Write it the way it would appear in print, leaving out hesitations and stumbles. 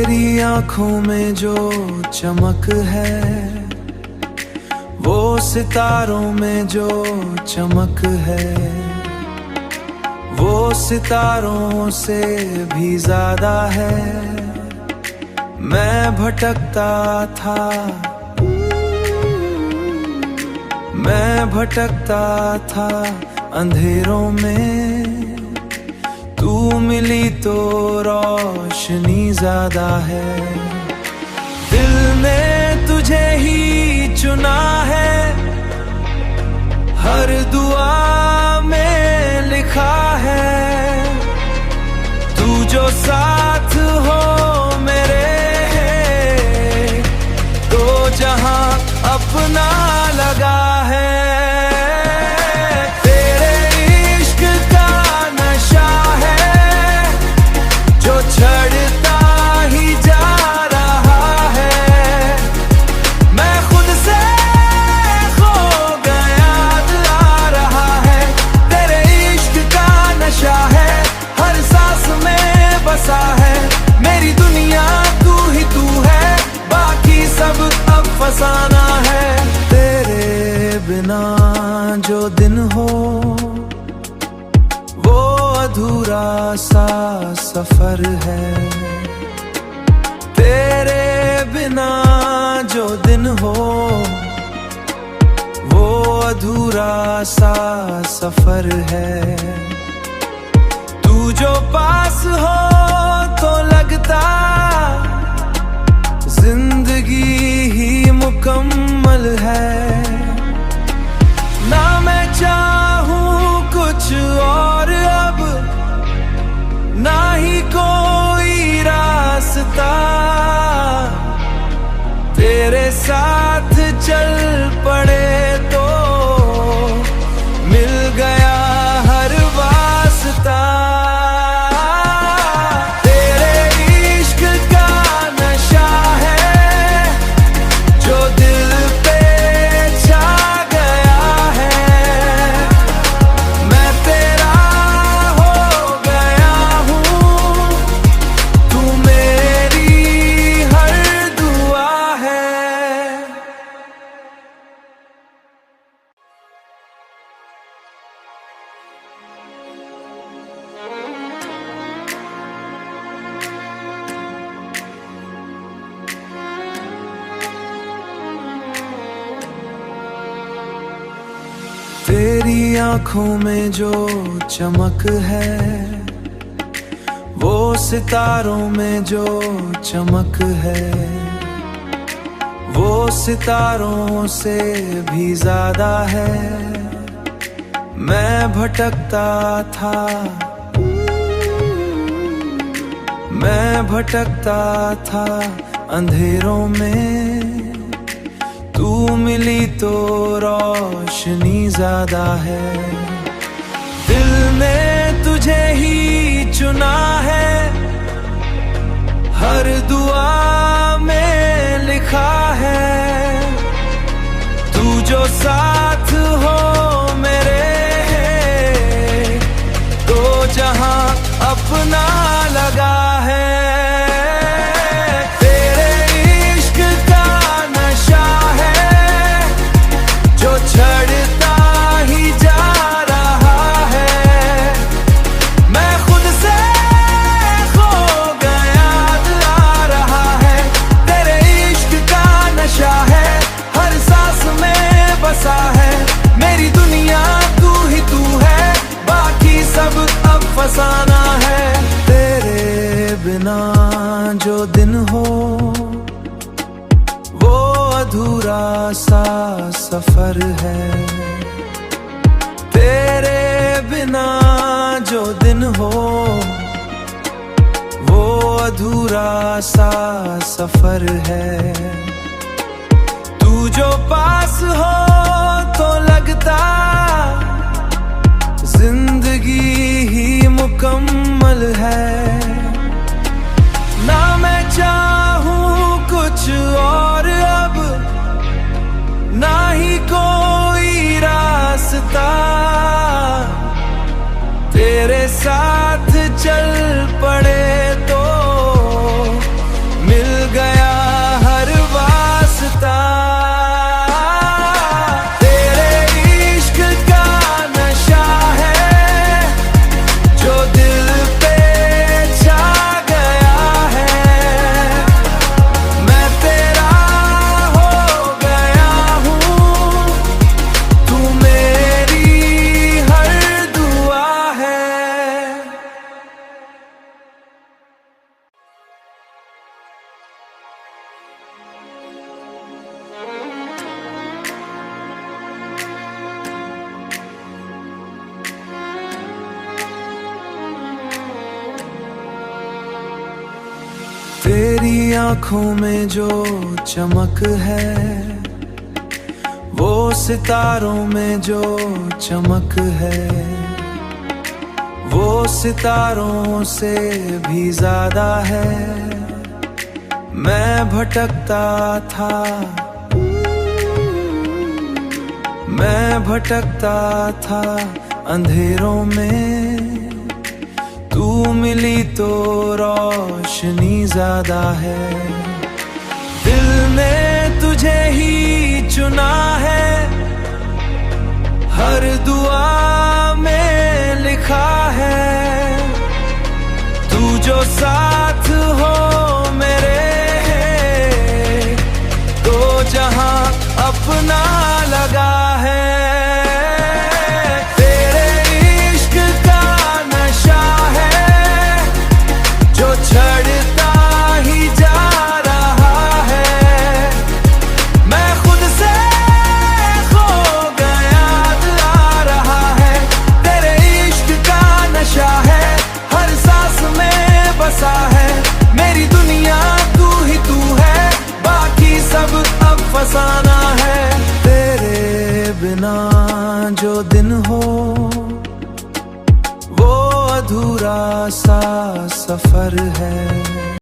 तेरी आंखों में जो चमक है, वो सितारों में जो चमक है, वो सितारों से भी ज्यादा है। मैं भटकता था, मैं भटकता था अंधेरों में, तू मिली तो रोशनी ज्यादा है। दिल ने तुझे ही चुना है, हर दुआ में लिखा है, तू जो साथ हो मेरे, तो जहां अपना लगा है। चढ़ता ही जा रहा है, मैं खुद से खो गया आ रहा है। तेरे इश्क का नशा है, हर सांस में बसा है। मेरी दुनिया तू ही तू है, बाकी सब अब फसाना है। तेरे बिना जो दिन हो, अधूरा सा सफर है। तेरे बिना जो दिन हो, वो अधूरा सा सफर है। तू जो पास हो तो लगता जिंदगी ही मुकम्मल है। ना मैं चाहूं कुछ और अब, ना ही कोई रास्ता, तेरे साथ चल पड़े तो मिल गया हर वास्ता। तेरे इश्क का नशा है, जो दिल पे छा गया है। मैं तेरा हो गया हूँ, तू मेरी हर दुआ है। तेरी आंखों में जो चमक है, वो सितारों में जो चमक है, वो सितारों से भी ज्यादा है। मैं भटकता था, मैं भटकता था अंधेरों में, तू मिली तो रोशनी ज्यादा है। दिल ने तुझे ही चुना है, हर दुआ में लिखा है, तू जो साथ हो मेरे, तो जहां अपना लगा है। चढ़ता ही जा रहा है, मैं खुद से खो गया आ रहा है। तेरे इश्क का नशा है, हर सांस में बसा है। मेरी दुनिया तू ही तू है, बाकी सब अब फसाना है। तेरे बिना जो दिन हो, अधूरा सा सफर है। तेरे बिना जो दिन हो, वो अधूरा सा सफर है। तू जो पास हो तो लगता जिंदगी ही मुकम्मल है। ना मैं चाहूं कुछ और अब, ना ही कोई रास्ता, तेरे साथ चल पड़े तो तेरी आंखों में जो चमक है, वो सितारों में जो चमक है, वो सितारों से भी ज्यादा है। मैं भटकता था, मैं भटकता था अंधेरों में, तू मिली तो रोशनी ज्यादा है। दिल ने तुझे ही चुना है, हर दुआ में लिखा है, तू जो साथ हो मेरे, तो जहां अपना लगा है। चढ़ता ही जा रहा है, मैं खुद से खो गया आ रहा है। तेरे इश्क का नशा है, हर सांस में बसा है। मेरी दुनिया तू ही तू है, बाकी सब अब फसाना है। तेरे बिना जो दिन हो, वो अधूरा सा सफर है।